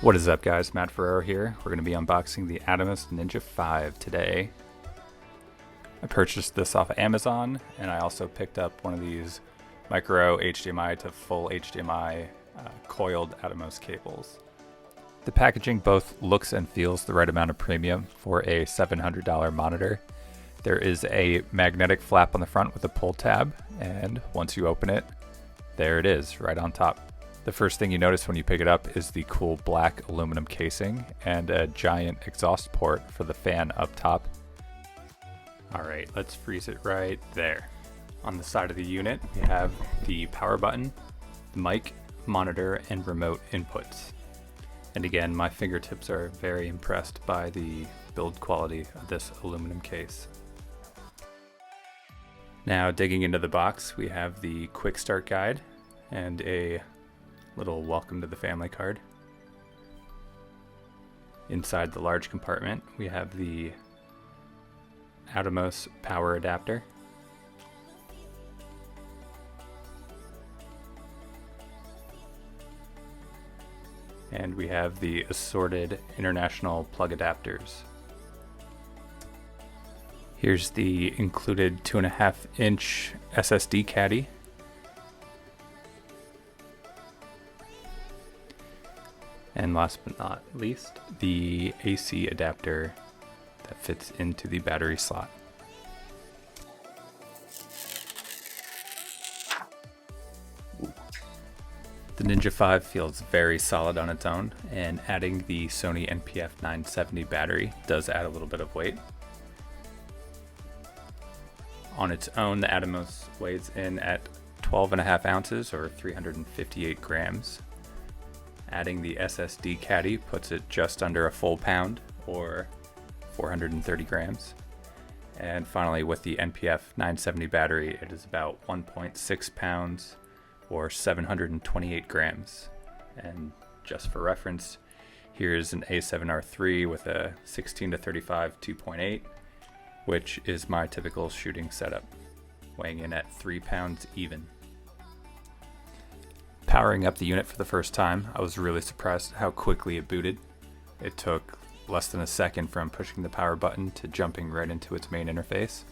What is up, guys? Matt Ferrero here. We're going to be unboxing the Atomos Ninja V today. I purchased this off of Amazon, and I also picked up one of these micro HDMI to full HDMI coiled Atomos cables. The packaging both looks and feels the right amount of premium for a $700 monitor. There is a magnetic flap on the front with a pull tab, and once you open it, there it is, right on top. The first thing you notice when you pick it up is the cool black aluminum casing and a giant exhaust port for the fan up top. Alright, let's freeze it right there. On the side of the unit, we have the power button, the mic, monitor, and remote inputs. And again, my fingertips are very impressed by the build quality of this aluminum case. Now, digging into the box, we have the quick start guide and a little welcome to the family card. Inside the large compartment, we have the Atomos power adapter. And we have the assorted international plug adapters. Here's the included 2.5-inch SSD Caddy. And last but not least, the AC adapter that fits into the battery slot. The Ninja V feels very solid on its own, and adding the Sony NPF 970 battery does add a little bit of weight. On its own, the Atomos weighs in at 12.5 ounces or 358 grams. Adding the SSD Caddy puts it just under a full pound or 430 grams. And finally, with the NPF 970 battery, it is about 1.6 pounds or 728 grams. And just for reference, here's an A7R III with a 16-35 2.8, which is my typical shooting setup, weighing in at 3 pounds even. Powering up the unit for the first time, I was really surprised at how quickly it booted. It took less than a second from pushing the power button to jumping right into its main interface.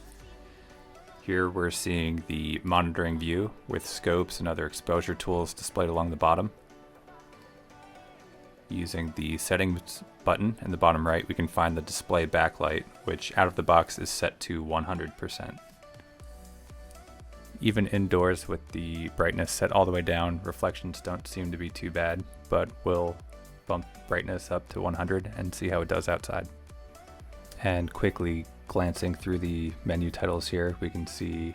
Here we're seeing the monitoring view with scopes and other exposure tools displayed along the bottom. Using the settings button in the bottom right, we can find the display backlight, which out of the box is set to 100%. Even indoors with the brightness set all the way down, reflections don't seem to be too bad, but we'll bump brightness up to 100 and see how it does outside. And quickly glancing through the menu titles here, we can see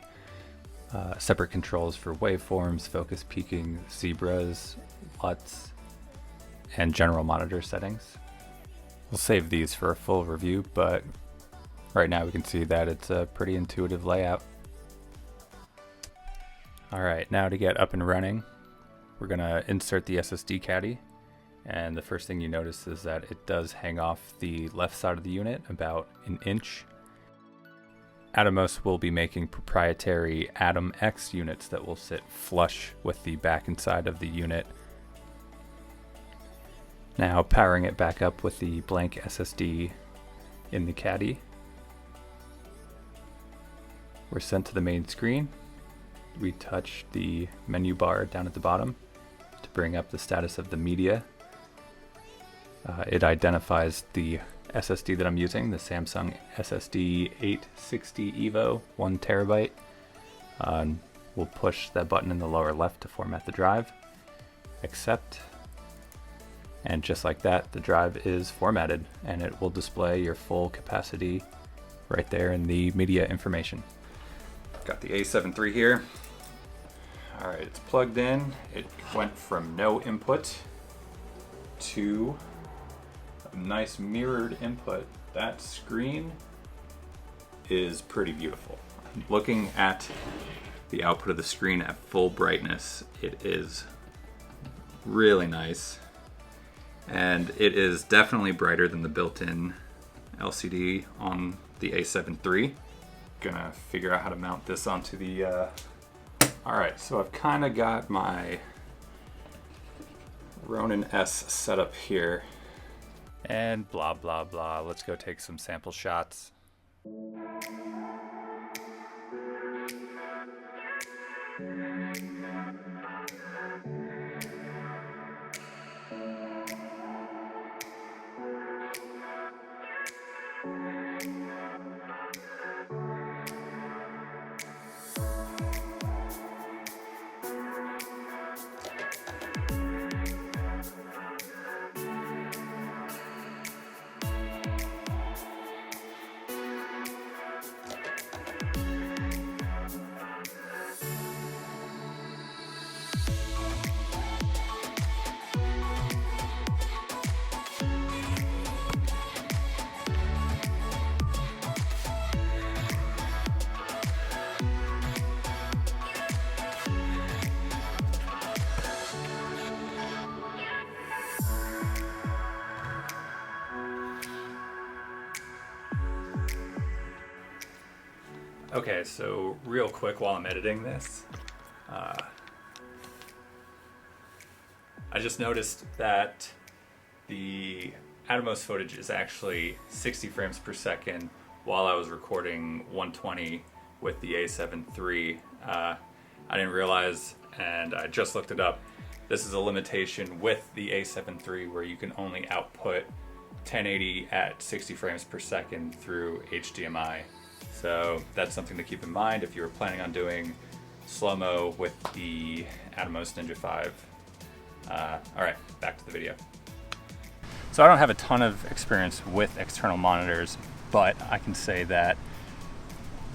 separate controls for waveforms, focus peaking, zebras, LUTs, and general monitor settings. We'll save these for a full review, but right now we can see that it's a pretty intuitive layout. Alright, now to get up and running, we're going to insert the SSD Caddy, and the first thing you notice is that it does hang off the left side of the unit about an inch. Atomos will be making proprietary Atom X units that will sit flush with the back and side of the unit. Now powering it back up with the blank SSD in the Caddy. We're sent to the main screen. We touch the menu bar down at the bottom to bring up the status of the media. It identifies the SSD that I'm using, the Samsung SSD 860 EVO 1 terabyte. We'll push that button in the lower left to format the drive. Accept. And just like that, the drive is formatted, and it will display your full capacity right there in the media information. Got the A7III here. Alright, it's plugged in. It went from no input to a nice mirrored input. That screen is pretty beautiful. Looking at the output of the screen at full brightness, it is really nice. And it is definitely brighter than the built-in LCD on the A7III. Gonna figure out how to mount this onto the Alright, so I've kind of got my Ronin S setup here. And blah, blah, blah. Let's go take some sample shots. Okay, so real quick while I'm editing this, I just noticed that the Atomos footage is actually 60 frames per second while I was recording 120 with the A7 III. I didn't realize, and I just looked it up, this is a limitation with the A7 III where you can only output 1080 at 60 frames per second through HDMI. So that's something to keep in mind if you were planning on doing slow-mo with the Atomos Ninja V. All right, back to the video. So I don't have a ton of experience with external monitors, but I can say that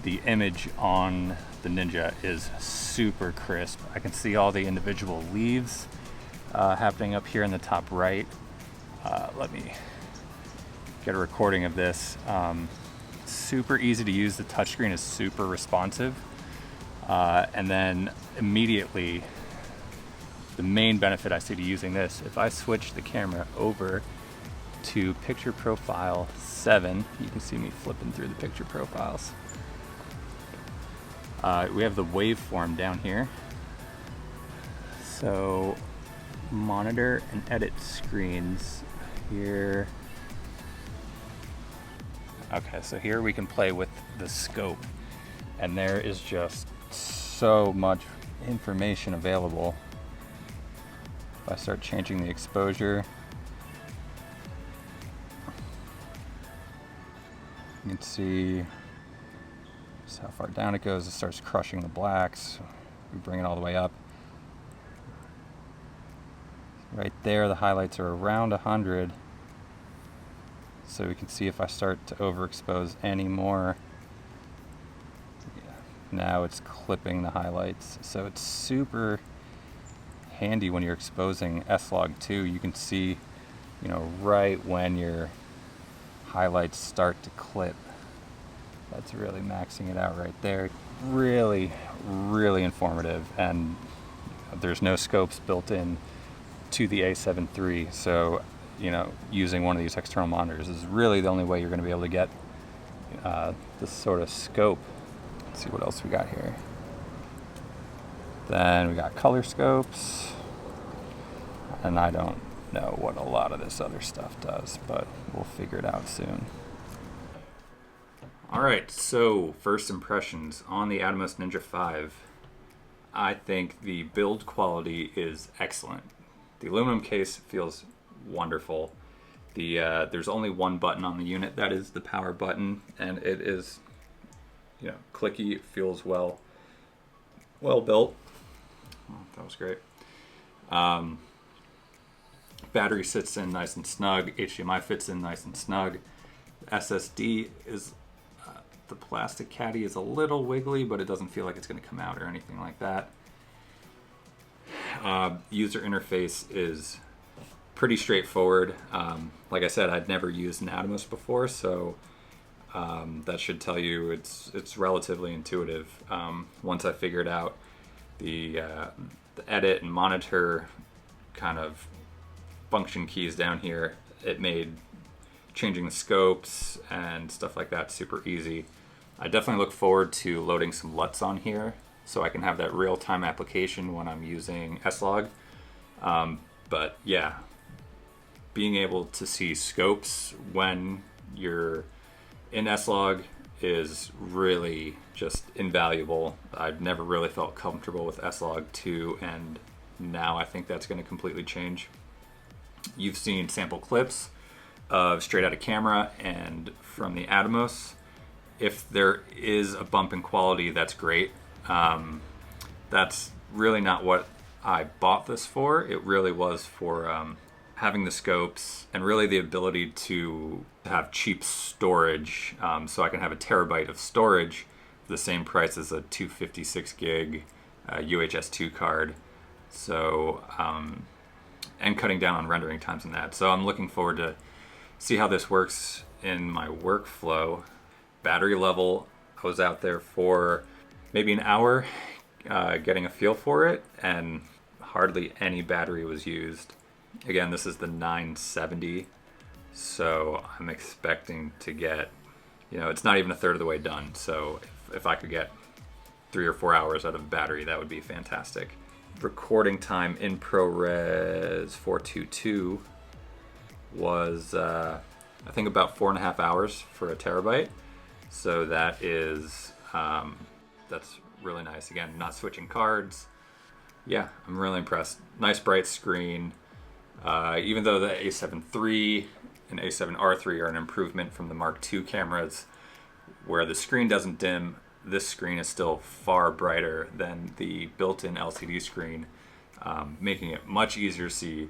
the image on the Ninja is super crisp. I can see all the individual leaves happening up here in the top right. Let me get a recording of this. Super easy to use. The touchscreen is super responsive. And then immediately, the main benefit I see to using this, if I switch the camera over to picture profile 7, you can see me flipping through the picture profiles. We have the waveform down here. So monitor and edit screens here. Okay, so here we can play with the scope, and there is just so much information available. If I start changing the exposure, you can see just how far down it goes. It starts crushing the blacks. We bring it all the way up. Right there, the highlights are around 100. So we can see if I start to overexpose any more, now it's clipping the highlights. So it's super handy when you're exposing S-Log 2. You can see, you know, right when your highlights start to clip. That's really maxing it out right there. Really, really informative, and there's no scopes built in to the A7 III, so you know, using one of these external monitors is really the only way you're going to be able to get this sort of scope. Let's see what else we got here. Then we got color scopes, and I don't know what a lot of this other stuff does, but we'll figure it out soon. All right, so first impressions on the Atomos Ninja V. I think the build quality is excellent. The aluminum case feels wonderful. There's only one button on the unit, that is the power button, and it is, you know, clicky. It feels well built. Oh, that was great. Battery sits in nice and snug. HDMI fits in nice and snug. SSD is the plastic caddy is a little wiggly, but it doesn't feel like it's going to come out or anything like that. User interface is pretty straightforward. Like I said, I'd never used an Atomos before, so that should tell you it's relatively intuitive. Once I figured out the edit and monitor kind of function keys down here, it made changing the scopes and stuff like that super easy. I definitely look forward to loading some LUTs on here so I can have that real-time application when I'm using S-Log. But yeah, being able to see scopes when you're in S-Log is really just invaluable. I've never really felt comfortable with S-Log 2, and now I think that's going to completely change. You've seen sample clips of straight out of camera and from the Atomos. If there is a bump in quality, that's great. That's really not what I bought this for. It really was for having the scopes and really the ability to have cheap storage, so I can have a terabyte of storage for the same price as a 256 gig UHS 2 card. So and cutting down on rendering times in that. So I'm looking forward to see how this works in my workflow. Battery level, I was out there for maybe an hour getting a feel for it, and hardly any battery was used. Again, this is the 970, so I'm expecting to get, it's not even a third of the way done. So if I could get 3 or 4 hours out of a battery, that would be fantastic. Recording time in ProRes 422 was, I think, about 4.5 hours for a terabyte. So that is, that's really nice. Again, not switching cards. Yeah, I'm really impressed. Nice bright screen. Even though the A7III and A7R III are an improvement from the Mark II cameras, where the screen doesn't dim, this screen is still far brighter than the built-in LCD screen, making it much easier to see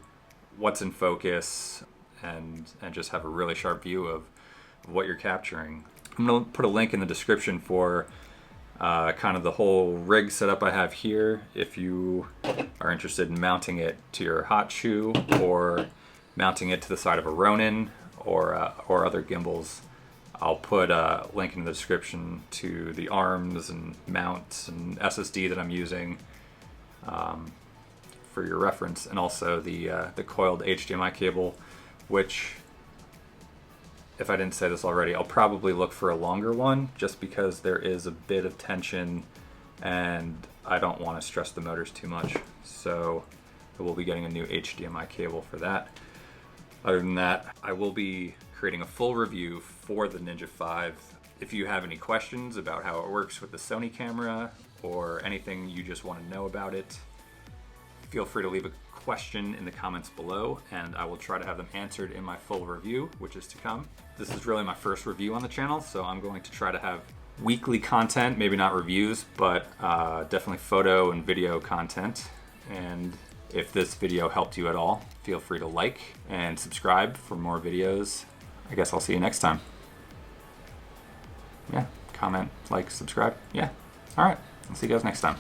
what's in focus and just have a really sharp view of what you're capturing. I'm going to put a link in the description for kind of the whole rig setup I have here. If you are interested in mounting it to your hot shoe or mounting it to the side of a Ronin or other gimbals, I'll put a link in the description to the arms and mounts and SSD that I'm using for your reference, and also the coiled HDMI cable, which, if I didn't say this already, I'll probably look for a longer one just because there is a bit of tension and I don't want to stress the motors too much. So I will be getting a new HDMI cable for that. Other than that, I will be creating a full review for the Ninja V. If you have any questions about how it works with the Sony camera or anything you just want to know about it, feel free to leave a question in the comments below, and I will try to have them answered in my full review, which is to come. This is really my first review on the channel, so I'm going to try to have weekly content, maybe not reviews, but definitely photo and video content. And if this video helped you at all, feel free to like and subscribe for more videos. I guess I'll see you next time. Yeah, comment, like, subscribe. Yeah, all right, I'll see you guys next time.